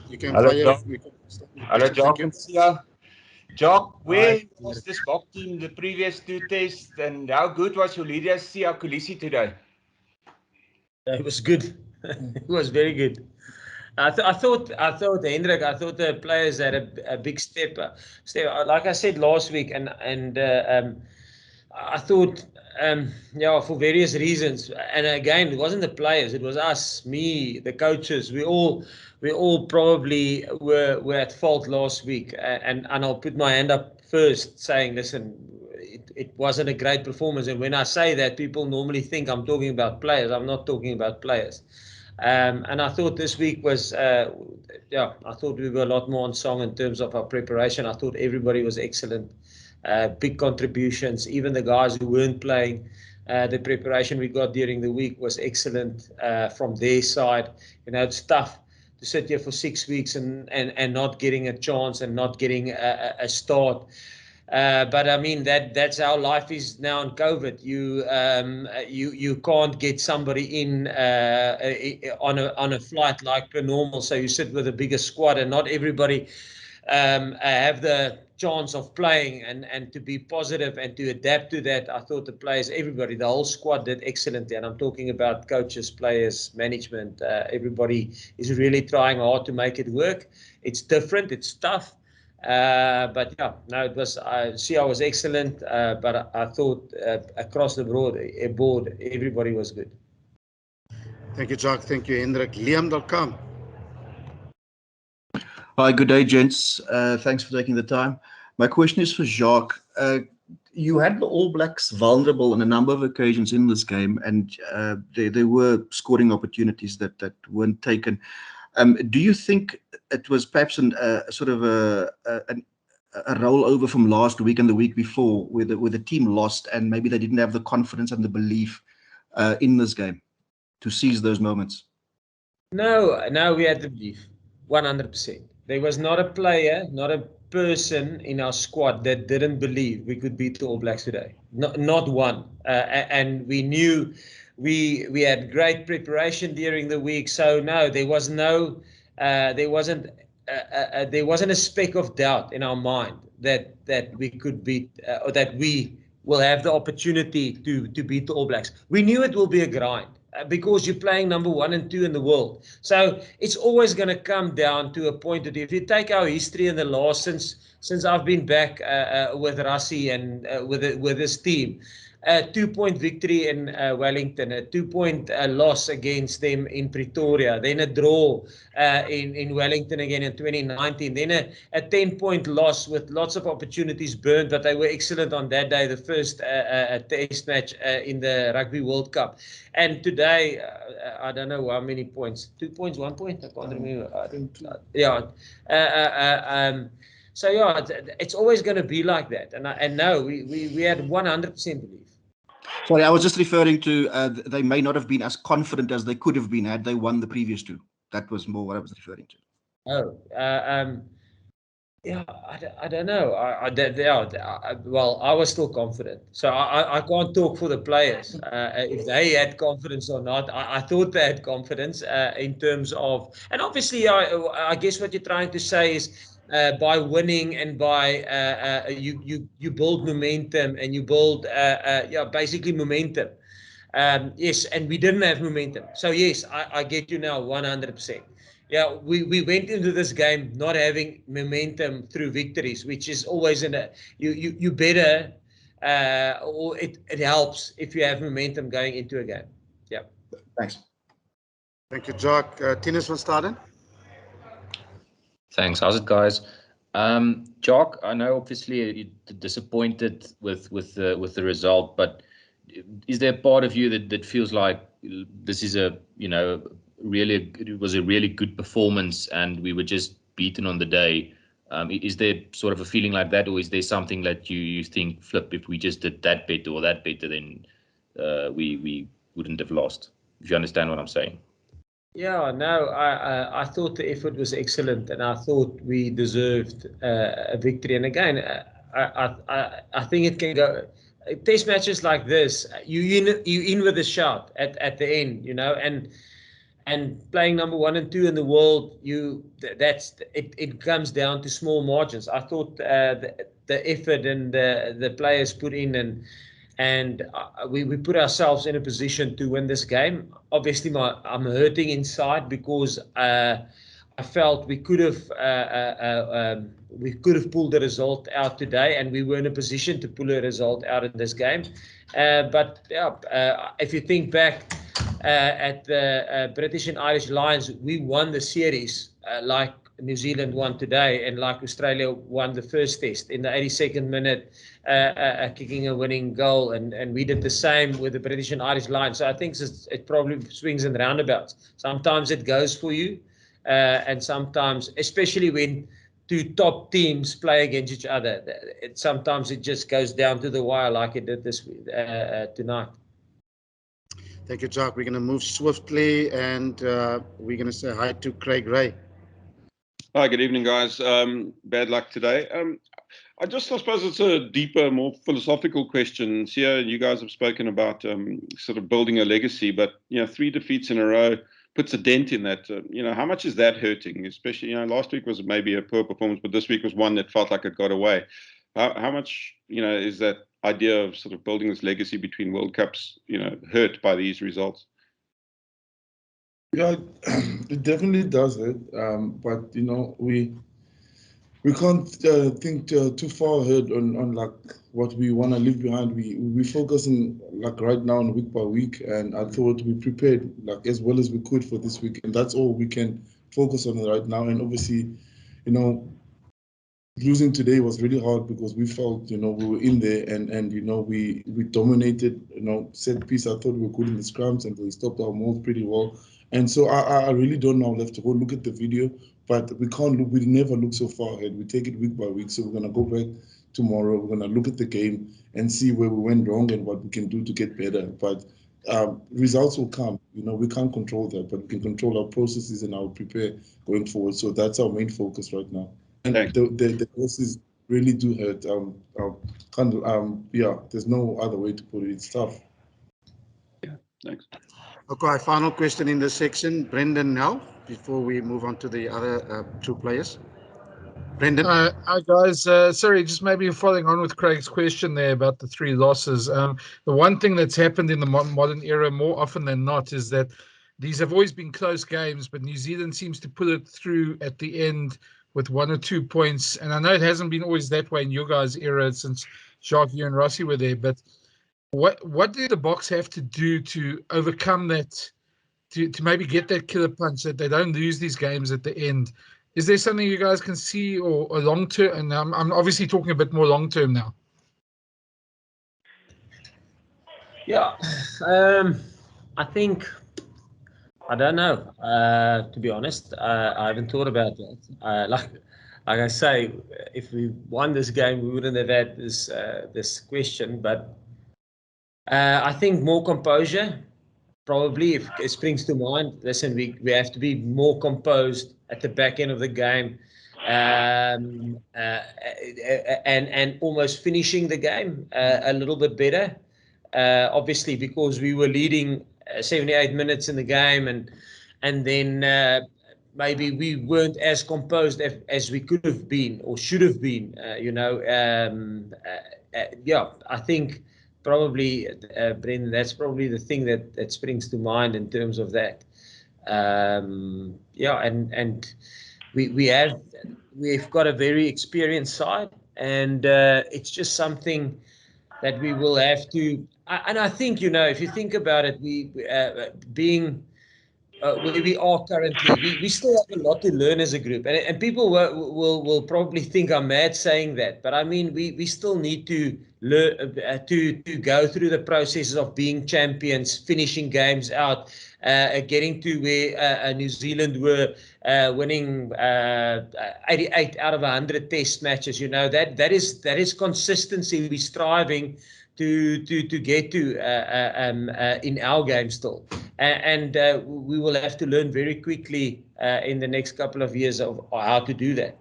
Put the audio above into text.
You can Hello, fire. Jacques. We can start the Hello, question. Thank Jacques you. and Sia. Jacques, where Hi. was the Spok team the previous two tests, and how good was your leader, Sia Kolisi, today? It was good. It was very good. I thought, Hendrik, I thought the players had a big step. Like I said last week, and I thought, yeah, for various reasons. And again, it wasn't the players; it was us, me, the coaches. We all probably were at fault last week. And I'll put my hand up first, saying, listen, it wasn't a great performance. And when I say that, people normally think I'm talking about players. I'm not talking about players. And I thought this week was, yeah, I thought we were a lot more on song in terms of our preparation. I thought everybody was excellent. Big contributions, even the guys who weren't playing. The preparation we got during the week was excellent from their side. You know, it's tough to sit here for 6 weeks and not getting a chance and not getting a start. But I mean that's how life is now in COVID. You can't get somebody in on a flight like per normal. So you sit with a bigger squad, and not everybody have the chance of playing, and to be positive and to adapt to that. I thought the players, everybody, the whole squad did excellently, and I'm talking about coaches, players, management. Everybody is really trying hard to make it work. It's different, it's tough. But yeah, no, it was. I was excellent, but I thought across the board, everybody was good. Thank you, Jacques. Thank you, Hendrik. Liam.com. Hi, good day, gents. Thanks for taking the time. My question is for Jacques. You had the All Blacks vulnerable on a number of occasions in this game, and there were scoring opportunities that weren't taken. Do you think it was perhaps sort of a rollover from last week and the week before, where the team lost, and maybe they didn't have the confidence and the belief in this game to seize those moments? No, we had the belief, 100%. There was not a player, not a person in our squad that didn't believe we could beat the All Blacks today. Not one. And we knew we had great preparation during the week. So no, there wasn't a speck of doubt in our mind that we could beat or that we will have the opportunity to beat the All Blacks. We knew it will be a grind. Because you're playing number 1 and 2 in the world. So it's always going to come down to a point that if you take our history in the last, since I've been back with Rassie and with this team, a 2-point victory in Wellington, a 2-point loss against them in Pretoria, then a draw in Wellington again in 2019, then a 10-point loss with lots of opportunities burned, but they were excellent on that day, the first test match in the Rugby World Cup. And today, I don't know how many points, 2 points, 1 point, I can't remember. So yeah, it's always going to be like that. And no, we had 100% belief. Sorry, I was just referring to they may not have been as confident as they could have been had they won the previous two. That was more what I was referring to. Oh, yeah, I don't know. Well, I was still confident, so I can't talk for the players if they had confidence or not. I thought they had confidence in terms of, and obviously, I guess what you're trying to say is by winning and by you build momentum and you build basically momentum. Yes, and we didn't have momentum. So yes, I get you now 100%. Yeah, we went into this game not having momentum through victories, which is always you better or it helps if you have momentum going into a game. Yeah. Thanks. Thank you, Jacques. Tinus van Staden. Thanks. How's it, guys? Jacques, I know obviously you're disappointed with the result, but is there a part of you that feels like this is it was a really good performance and we were just beaten on the day? Is there sort of a feeling like that, or is there something that you think, flip, if we just did that better or that better, then we wouldn't have lost? If you understand what I'm saying. Yeah, no, I thought the effort was excellent, and I thought we deserved a victory. And again, I think it can go. Test matches like this, you in with a shout at the end, and And playing number 1 and 2 in the world, it comes down to small margins. I thought the effort and the players put in, and we put ourselves in a position to win this game. Obviously, I'm hurting inside because I felt we could have pulled the result out today, and we were in a position to pull a result out in this game. But yeah, if you think back at the British and Irish Lions, we won the series like New Zealand won today, and like Australia won the first test in the 82nd minute, kicking a winning goal, and we did the same with the British and Irish Lions. So I think it probably swings and roundabouts. Sometimes it goes for you, and sometimes, especially when two top teams play against each other, sometimes it just goes down to the wire like it did this tonight. Thank you, Jacques. We're going to move swiftly, and we're going to say hi to Craig Ray. Hi, good evening, guys. Bad luck today. I suppose it's a deeper, more philosophical question. Here, you guys have spoken about sort of building a legacy, but 3 defeats in a row puts a dent in that. How much is that hurting? Especially, last week was maybe a poor performance, but this week was one that felt like it got away. How much, is that idea of sort of building this legacy between World Cups, hurt by these results? Yeah, it definitely does hurt. But we can't think too far ahead on like what we want to leave behind. We focusing like right now on week by week, and I thought we prepared like as well as we could for this week, and that's all we can focus on right now. And obviously, losing today was really hard because we felt we were in there, and we dominated. Set piece. I thought we were good in the scrums, and we stopped our mouth pretty well. And so I really don't know left to go look at the video, but we can't look. We never look so far ahead. We take it week by week. So we're gonna go back tomorrow. We're gonna look at the game and see where we went wrong and what we can do to get better. But results will come. We can't control that, but we can control our processes and our prepare going forward. So that's our main focus right now. And the losses really do hurt. There's no other way to put it. It's tough. Yeah, thanks. Okay, final question in this section, Brendan now, before we move on to the other 2 players. Brendan. Hi guys, sorry, just maybe following on with Craig's question there about the 3 losses. The one thing that's happened in the modern era more often than not is that these have always been close games, but New Zealand seems to put it through at the end with 1 or 2 points. And I know it hasn't been always that way in your guys' era since Jacques, you and Rossi were there, but what did the Boks have to do to overcome that, to maybe get that killer punch that they don't lose these games at the end? Is there something you guys can see or long term? And I'm obviously talking a bit more long term now. Yeah, I think, I don't know, to be honest. I haven't thought about that. Like I say, if we won this game, we wouldn't have had this question. But I think more composure, probably, if it springs to mind. Listen, we have to be more composed at the back end of the game, and almost finishing the game a little bit better. Obviously, because we were leading 78 minutes in the game, and then maybe we weren't as composed as we could have been or should have been. I think probably, Brendan, that's probably the thing that springs to mind in terms of that. And we've got a very experienced side, and it's just something that we will have to. And I think, if you think about it, being where we are currently, we still have a lot to learn as a group, and people will probably think I'm mad saying that, but I mean, we still need to learn to go through the processes of being champions, finishing games out, getting to where New Zealand were winning 88 out of 100 test matches. That is consistency we're striving to get to in our game still, and we will have to learn very quickly in the next couple of years of how to do that.